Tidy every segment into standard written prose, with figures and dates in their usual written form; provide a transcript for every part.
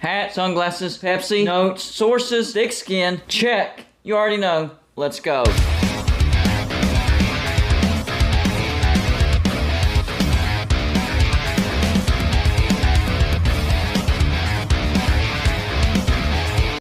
Hat, sunglasses, Pepsi, notes, sources, thick skin. Check. You already know. Let's go.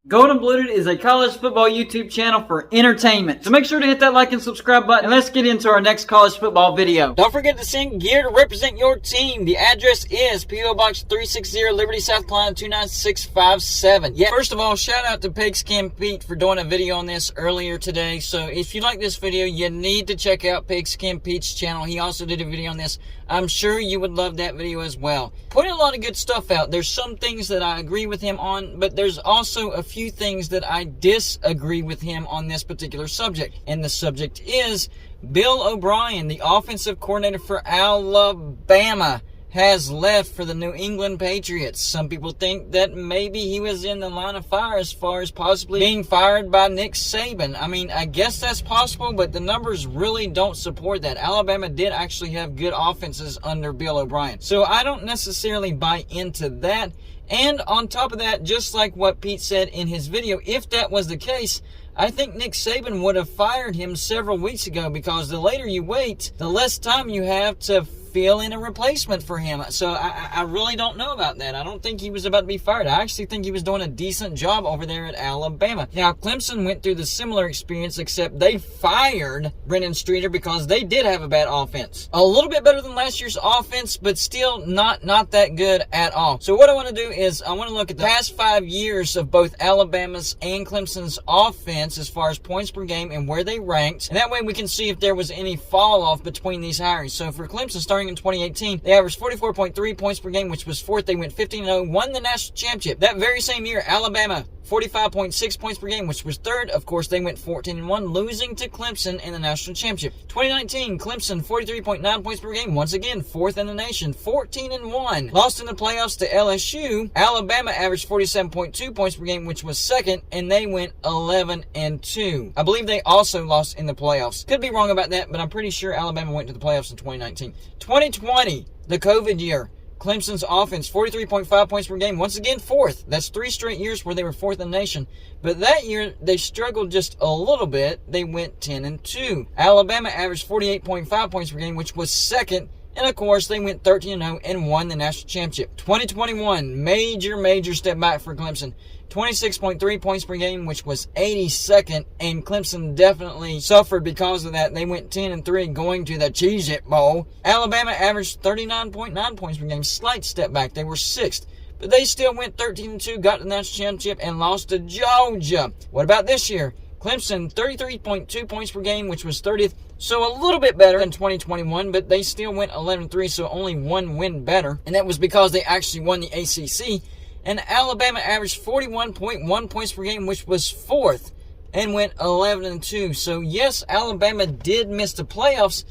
Golden Blooded is a college football YouTube channel for entertainment. So make sure to hit that like and subscribe button, and let's get into our next college football video. Don't forget to send gear to represent your team. The address is P.O. Box 360, Liberty, South Carolina 29657. Yeah, first of all, shout out to Pigskin Pete for doing a video on this earlier today. So if you like this video, you need to check out Pigskin Pete's channel. He also did a video on this. I'm sure you would love that video as well. Putting a lot of good stuff out. There's some things that I agree with him on, but there's also a few things that I disagree with him on this particular subject. And the subject is Bill O'Brien, the offensive coordinator for Alabama, has left for the New England Patriots. Some people think that maybe he was in the line of fire as far as possibly being fired by Nick Saban. I mean, I guess that's possible, but the numbers really don't support that. Alabama did actually have good offenses under Bill O'Brien. So I don't necessarily buy into that. And on top of that, just like what Pete said in his video, if that was the case, I think Nick Saban would have fired him several weeks ago, because the later you wait, the less time you have to fill in a replacement for him. So I really don't know about that. I don't think he was about to be fired. I actually think he was doing a decent job over there at Alabama. Now, Clemson went through the similar experience, except they fired Brendan Streeter because they did have a bad offense. A little bit better than last year's offense, but still not that good at all. So what I want to do is I want to look at the past 5 years of both Alabama's and Clemson's offense as far as points per game and where they ranked. And that way we can see if there was any fall off between these hirings. So for Clemson, starting in 2018, they averaged 44.3 points per game, which was fourth. They went 15-0, won the national championship. That very same year, Alabama, 45.6 points per game, which was third. Of course, they went 14-1, losing to Clemson in the national championship. 2019, Clemson, 43.9 points per game, once again, fourth in the nation, 14-1. Lost in the playoffs to LSU. Alabama averaged 47.2 points per game, which was second, and they went 11-2. I believe they also lost in the playoffs. Could be wrong about that, but I'm pretty sure Alabama went to the playoffs in 2019. 2020, the COVID year. Clemson's offense, 43.5 points per game. Once again, fourth. That's 3 straight years where they were fourth in the nation. But that year, they struggled just a little bit. They went 10-2. Alabama averaged 48.5 points per game, which was second. And, of course, they went 13-0 and won the national championship. 2021, major step back for Clemson. 26.3 points per game, which was 82nd, and Clemson definitely suffered because of that. They went 10-3 going to the Cheez-It Bowl. Alabama averaged 39.9 points per game, slight step back. They were 6th, but they still went 13-2, got the national championship, and lost to Georgia. What about this year? Clemson, 33.2 points per game, which was 30th, so a little bit better than 2021, but they still went 11-3, so only one win better, and that was because they actually won the ACC. And Alabama averaged 41.1 points per game, which was 4th, and went 11-2. So yes, Alabama did miss the playoffs,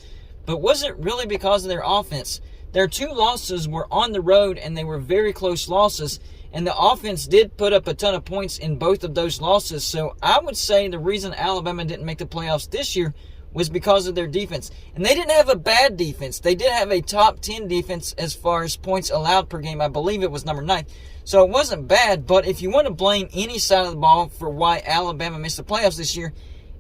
but was it really because of their offense? Their 2 losses were on the road, and they were very close losses. And the offense did put up a ton of points in both of those losses. So I would say the reason Alabama didn't make the playoffs this year was because of their defense. And they didn't have a bad defense. They did have a top 10 defense as far as points allowed per game. I believe it was number 9. So it wasn't bad, but if you want to blame any side of the ball for why Alabama missed the playoffs this year,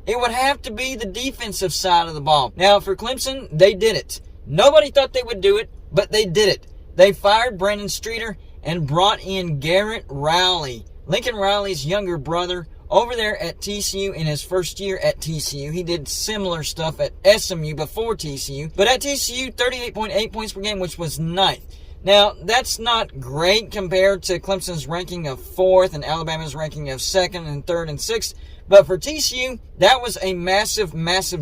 it would have to be the defensive side of the ball. Now, for Clemson, they did it. Nobody thought they would do it, but they did it. They fired Brendan Streeter and brought in Garrett Riley, Lincoln Riley's younger brother, over there at TCU in his first year at TCU. He did similar stuff at SMU before TCU, but at TCU, 38.8 points per game, which was 9th. Now, that's not great compared to Clemson's ranking of 4th and Alabama's ranking of 2nd and 3rd and 6th. But for TCU, that was a massive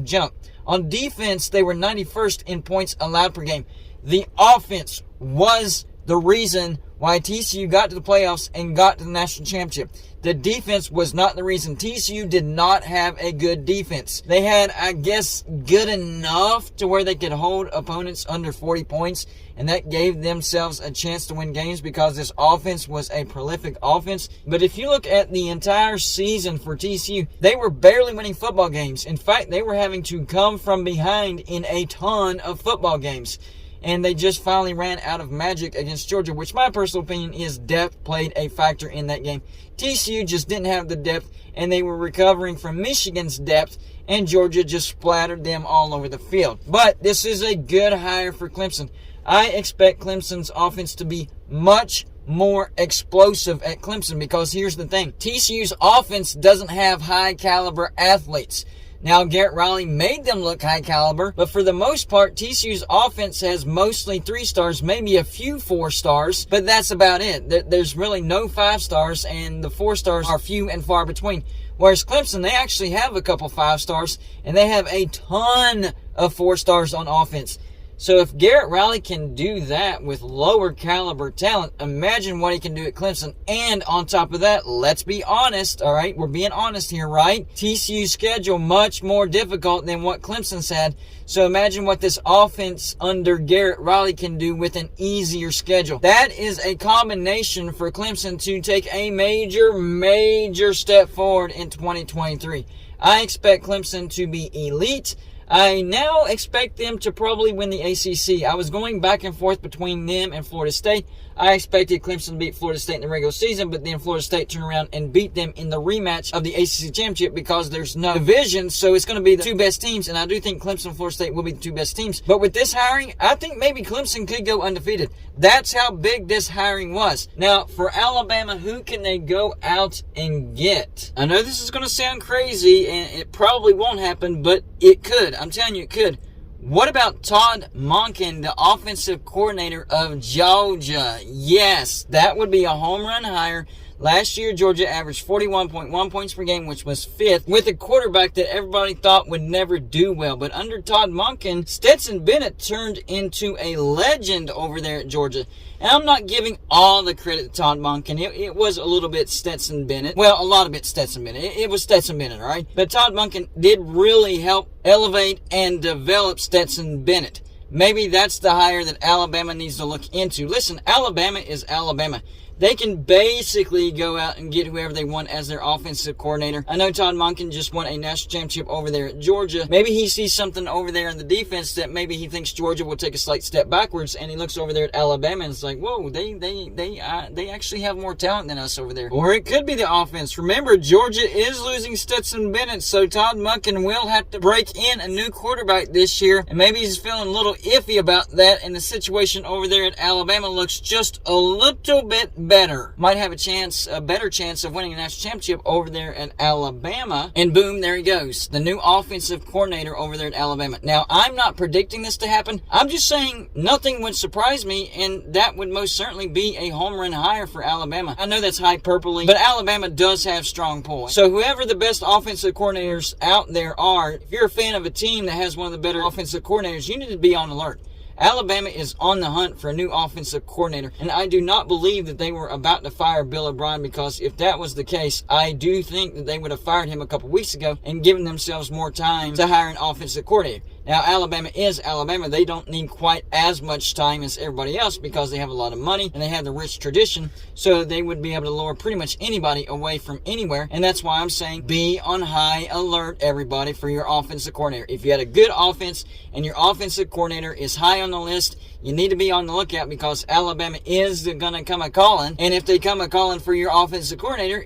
jump. On defense, they were 91st in points allowed per game. The offense was the reason why TCU got to the playoffs and got to the national championship. The defense was not the reason. TCU did not have a good defense. They had, I guess, good enough to where they could hold opponents under 40 points, and that gave themselves a chance to win games because this offense was a prolific offense. But if you look at the entire season for TCU, they were barely winning football games. In fact, they were having to come from behind in a ton of football games. and they just finally ran out of magic against Georgia, which my personal opinion is depth played a factor in that game. TCU just didn't have the depth, and they were recovering from Michigan's depth, and Georgia just splattered them all over the field. But this is a good hire for Clemson. I expect Clemson's offense to be much more explosive at Clemson, because here's the thing. TCU's offense doesn't have high caliber athletes. Now, Garrett Riley made them look high caliber, but for the most part, TCU's offense has mostly 3 stars, maybe a few 4 stars, but that's about it. There's really no 5 stars, and the 4 stars are few and far between. Whereas Clemson, they actually have a couple 5 stars, and they have a ton of 4 stars on offense. So if Garrett Riley can do that with lower caliber talent, imagine what he can do at Clemson. And on top of that, let's be honest, all right? We're being honest here, right? TCU's schedule much more difficult than what Clemson's had. So imagine what this offense under Garrett Riley can do with an easier schedule. That is a combination for Clemson to take a major step forward in 2023. I expect Clemson to be elite. I now expect them to probably win the ACC. I was going back and forth between them and Florida State. I expected Clemson to beat Florida State in the regular season, but then Florida State turned around and beat them in the rematch of the ACC championship because there's no division, so it's going to be the 2 best teams, and I do think Clemson and Florida State will be the 2 best teams. But with this hiring, I think maybe Clemson could go undefeated. That's how big this hiring was. Now, for Alabama, who can they go out and get? I know this is going to sound crazy, and it probably won't happen, but it could. I'm telling you, it could. What about Todd Monken, the offensive coordinator of Georgia? Yes, that would be a home run hire. Last year, Georgia averaged 41.1 points per game, which was 5th, with a quarterback that everybody thought would never do well. But under Todd Monken, Stetson Bennett turned into a legend over there at Georgia. And I'm not giving all the credit to Todd Monken. It was a little bit Stetson Bennett. Well, a lot of it Stetson Bennett. It was Stetson Bennett, all right? But Todd Monken did really help elevate and develop Stetson Bennett. Maybe that's the hire that Alabama needs to look into. Listen, Alabama is Alabama. They can basically go out and get whoever they want as their offensive coordinator. I know Todd Monken just won a national championship over there at Georgia. Maybe he sees something over there in the defense that maybe he thinks Georgia will take a slight step backwards, and he looks over there at Alabama and it's like, whoa, they actually have more talent than us over there. Or it could be the offense. Remember, Georgia is losing Stetson Bennett, so Todd Monken will have to break in a new quarterback this year, and maybe he's feeling a little iffy about that, and the situation over there at Alabama looks just a little bit better. Might have a better chance of winning a national championship over there at Alabama. And boom, there he goes. The new offensive coordinator over there at Alabama. Now, I'm not predicting this to happen. I'm just saying nothing would surprise me, and that would most certainly be a home run hire for Alabama. I know that's hyperbole, but Alabama does have strong pull. So whoever the best offensive coordinators out there are, if you're a fan of a team that has one of the better offensive coordinators, you need to be on alert. Alabama is on the hunt for a new offensive coordinator, and I do not believe that they were about to fire Bill O'Brien, because if that was the case, I do think that they would have fired him a couple weeks ago and given themselves more time to hire an offensive coordinator. Now, Alabama is Alabama. They don't need quite as much time as everybody else because they have a lot of money and they have the rich tradition, so they would be able to lure pretty much anybody away from anywhere, and that's why I'm saying be on high alert, everybody, for your offensive coordinator. If you had a good offense and your offensive coordinator is high on the list, you need to be on the lookout, because Alabama is going to come a-calling, and if they come a-calling for your offensive coordinator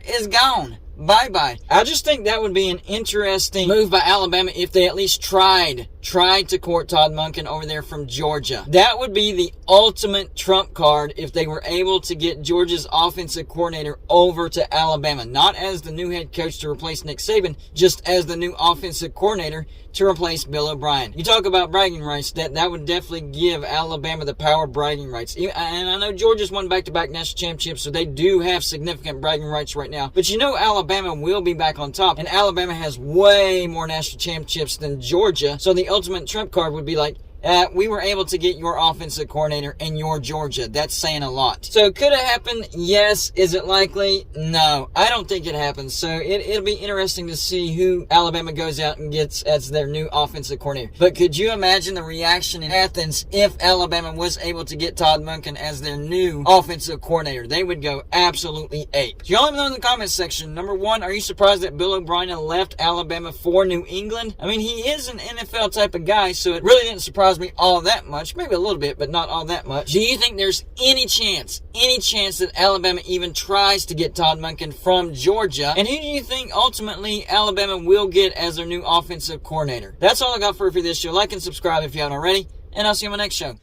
is gone. Bye-bye. I just think that would be an interesting move by Alabama if they at least tried to court Todd Monken over there from Georgia. That would be the ultimate trump card if they were able to get Georgia's offensive coordinator over to Alabama. Not as the new head coach to replace Nick Saban, just as the new offensive coordinator to replace Bill O'Brien. You talk about bragging rights, that would definitely give Alabama the power bragging rights. And I know Georgia's won back-to-back national championships, so they do have significant bragging rights right now. But you know Alabama will be back on top, and Alabama has way more national championships than Georgia, so the ultimate trump card would be like, we were able to get your offensive coordinator in your Georgia. That's saying a lot. So could it happen? Yes. Is it likely? No. I don't think it happens. So it'll be interesting to see who Alabama goes out and gets as their new offensive coordinator. But could you imagine the reaction in Athens if Alabama was able to get Todd Monken as their new offensive coordinator? They would go absolutely ape. Y'all let me know in the comments section. Number one, are you surprised that Bill O'Brien left Alabama for New England? I mean, he is an NFL type of guy, so it really didn't surprise surprise me all that much. Maybe a little bit, but not all that much. Do you think there's any chance that Alabama even tries to get Todd Monken from Georgia? And who do you think ultimately Alabama will get as their new offensive coordinator? That's all I got for you for this show. Like and subscribe if you haven't already, and I'll see you on my next show.